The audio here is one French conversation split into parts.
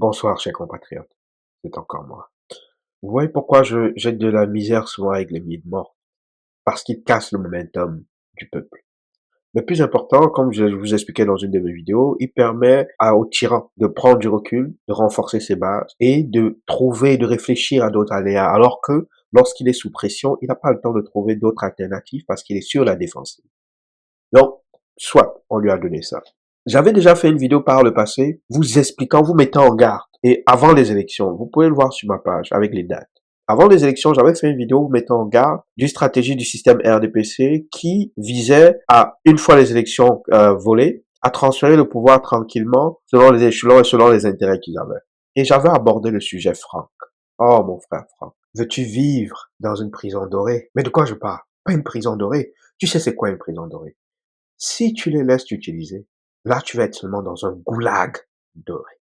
Bonsoir, chers compatriotes. C'est encore moi. Vous voyez pourquoi je jette de la misère souvent avec les mythes morts? Parce qu'ils cassent le momentum du peuple. Le plus important, comme je vous expliquais dans une de mes vidéos, il permet au tyran de prendre du recul, de renforcer ses bases et de trouver, de réfléchir à d'autres aléas. Alors que lorsqu'il est sous pression, il n'a pas le temps de trouver d'autres alternatives parce qu'il est sur la défensive. Donc, soit on lui a donné ça. J'avais déjà fait une vidéo par le passé vous expliquant, vous mettant en garde. Et avant les élections, vous pouvez le voir sur ma page avec les dates. Avant les élections, j'avais fait une vidéo vous mettant en garde d'une stratégie du système RDPC qui visait à, une fois les élections volées, à transférer le pouvoir tranquillement selon les échelons et selon les intérêts qu'ils avaient. Et j'avais abordé le sujet Franck. Oh mon frère Franck, veux-tu vivre dans une prison dorée? Mais de quoi je parle? Pas une prison dorée. Tu sais c'est quoi une prison dorée? Si tu les laisses t'utiliser, là, tu vas être seulement dans un goulag doré.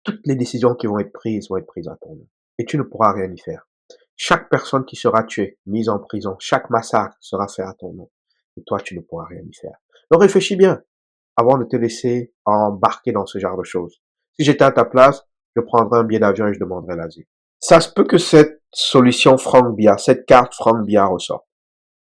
Toutes les décisions qui vont être prises à ton nom. Et tu ne pourras rien y faire. Chaque personne qui sera tuée, mise en prison, chaque massacre sera fait à ton nom. Et toi, tu ne pourras rien y faire. Donc réfléchis bien avant de te laisser embarquer dans ce genre de choses. Si j'étais à ta place, je prendrais un billet d'avion et je demanderais l'asile. Ça se peut que cette solution Franck Bia, cette carte Franck Bia ressort.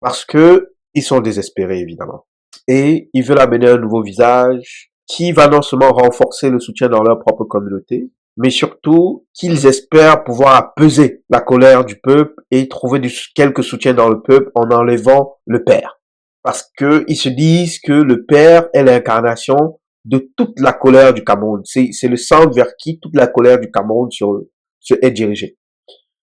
Parce que ils sont désespérés, évidemment. Et ils veulent amener un nouveau visage qui va non seulement renforcer le soutien dans leur propre communauté, mais surtout qu'ils espèrent pouvoir apaiser la colère du peuple et trouver quelques soutiens dans le peuple en enlevant le père. Parce que ils se disent que le père est l'incarnation de toute la colère du Cameroun. C'est le centre vers qui toute la colère du Cameroun est dirigée.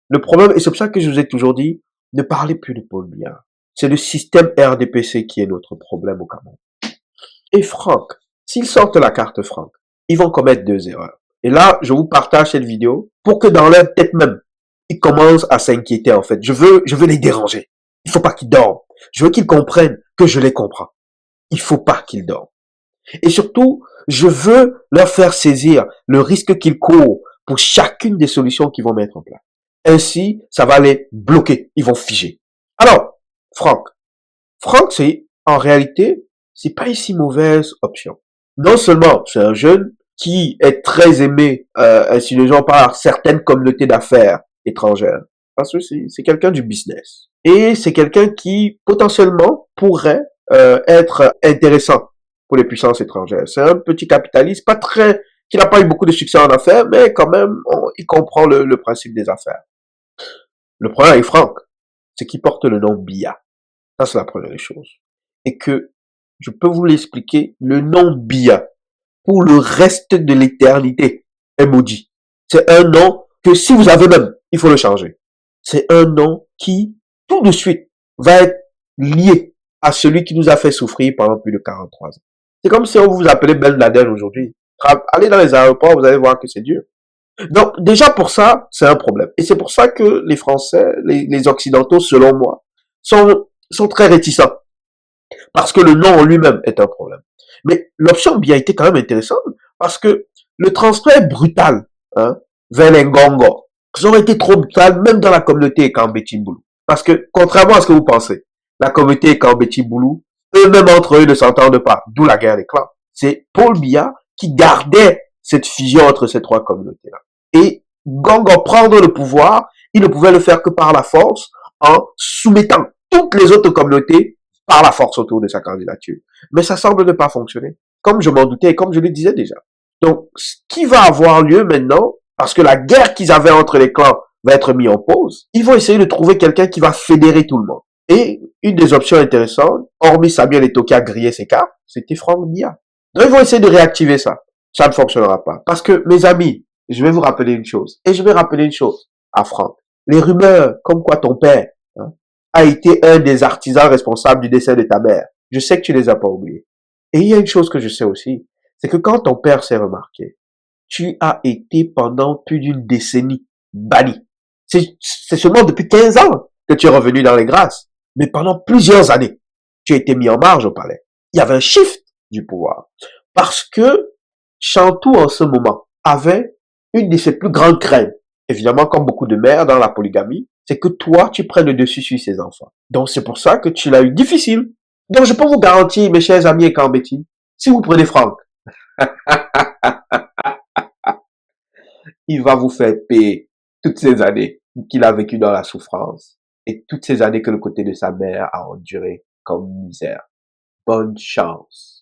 Le problème, et c'est pour ça que je vous ai toujours dit, ne parlez plus de Paul Biya. C'est le système RDPC qui est notre problème au Cameroun. Et Franck, s'ils sortent la carte Franck, ils vont commettre deux erreurs. Et là, je vous partage cette vidéo pour que dans leur tête même, ils commencent à s'inquiéter en fait. Je veux les déranger. Il faut pas qu'ils dorment. Je veux qu'ils comprennent que je les comprends. Il faut pas qu'ils dorment. Et surtout, je veux leur faire saisir le risque qu'ils courent pour chacune des solutions qu'ils vont mettre en place. Ainsi, ça va les bloquer. Ils vont figer. Alors, Franck, c'est, en réalité, c'est pas une si mauvaise option. Non seulement c'est un jeune qui est très aimé, ainsi les gens par certaines communautés d'affaires étrangères, parce que c'est quelqu'un du business. Et c'est quelqu'un qui, potentiellement, pourrait être intéressant pour les puissances étrangères. C'est un petit capitaliste, qui n'a pas eu beaucoup de succès en affaires, mais quand même, il comprend le principe des affaires. Le problème avec Franck, c'est qu'il porte le nom Biya. Ça, c'est la première des choses. Et que, je peux vous l'expliquer, le nom Biya, pour le reste de l'éternité, est maudit. C'est un nom que si vous avez même, il faut le changer. C'est un nom qui, tout de suite, va être lié à celui qui nous a fait souffrir pendant plus de 43 ans. C'est comme si on vous appelait Ben Laden aujourd'hui. Allez dans les aéroports, vous allez voir que c'est dur. Donc, déjà pour ça, c'est un problème. Et c'est pour ça que les Français, les Occidentaux, selon moi, sont très réticents. Parce que le nom en lui-même est un problème. Mais l'option bien été quand même intéressante parce que le transfert est brutal, hein, vers les Ngongo. Ça aurait été trop brutal même dans la communauté Kambeti Boulou. Parce que, contrairement à ce que vous pensez, la communauté Kambeti Boulou, eux-mêmes entre eux ne s'entendent pas, d'où la guerre des clans. C'est Paul Biya qui gardait cette fusion entre ces trois communautés-là. Et Ngongo prendre le pouvoir, il ne pouvait le faire que par la force, en soumettant toutes les autres communautés par la force autour de sa candidature. Mais ça semble ne pas fonctionner. Comme je m'en doutais et comme je le disais déjà. Donc, ce qui va avoir lieu maintenant, parce que la guerre qu'ils avaient entre les clans va être mise en pause, ils vont essayer de trouver quelqu'un qui va fédérer tout le monde. Et une des options intéressantes, hormis Samuel Eto'o qui a grillé ses cartes, c'était Franck Biya. Donc, ils vont essayer de réactiver ça. Ça ne fonctionnera pas. Parce que, mes amis, je vais vous rappeler une chose. Et je vais rappeler une chose à Franck. Les rumeurs comme quoi ton père, hein, a été un des artisans responsables du décès de ta mère. Je sais que tu les as pas oubliés. Et il y a une chose que je sais aussi, c'est que quand ton père s'est remarqué, tu as été pendant plus d'une décennie banni. C'est seulement depuis 15 ans que tu es revenu dans les grâces. Mais pendant plusieurs années, tu as été mis en marge au palais. Il y avait un shift du pouvoir. Parce que Chantou, en ce moment, avait une de ses plus grandes craintes. Évidemment, comme beaucoup de mères dans la polygamie, c'est que toi, tu prennes le dessus sur ses enfants. Donc, c'est pour ça que tu l'as eu difficile. Donc, je peux vous garantir, mes chers amis et Kambeti, si vous prenez Franck, Il va vous faire payer toutes ces années qu'il a vécu dans la souffrance et toutes ces années que le côté de sa mère a enduré comme misère. Bonne chance.